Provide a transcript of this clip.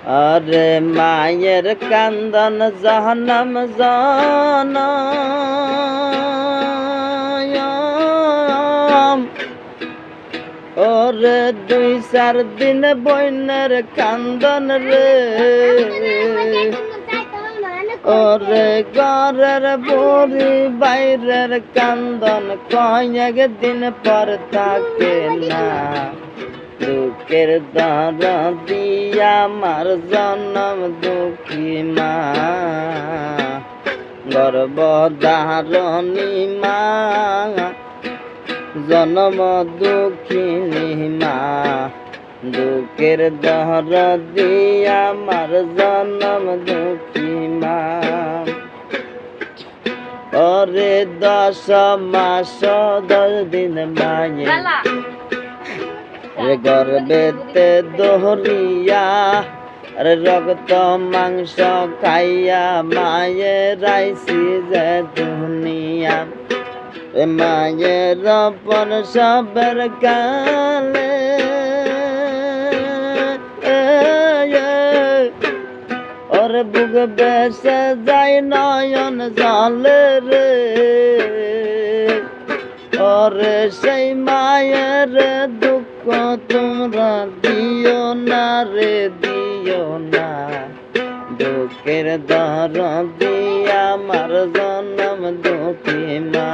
আরে মায়ের কান্দন জাহান্নাম জাহান্নাম। ওরে 2-4 দিন বইনের কান্দন রে। ওরে ঘরের বুড়ি বাইরের কান্দন কয়েক দিন পর থাকে না। দুঃখের দিয়া আমার জন্ম দুঃখী মা, গর্ভধারণী মা, জন্ম দুঃখিনী মা। দুঃখের দিয়া আমার জন্ম দুঃখী মা। ওরে 10 মাস 10 দিন মায়ে গর্বেতে দহরিয়া, আরে রক্ত মাংস খাইয়া মায়ের আইসি যে দুনিয়া। মায়ের রপন সবের কালে ওরে বুক বেসে যায় নয়ন জলে রে। ওরে সেই মায়ের দুঃখ তোমরা দিও না রে, দিও না। দুঃখের দিয়া আমার জন্ম দুঃখী মা।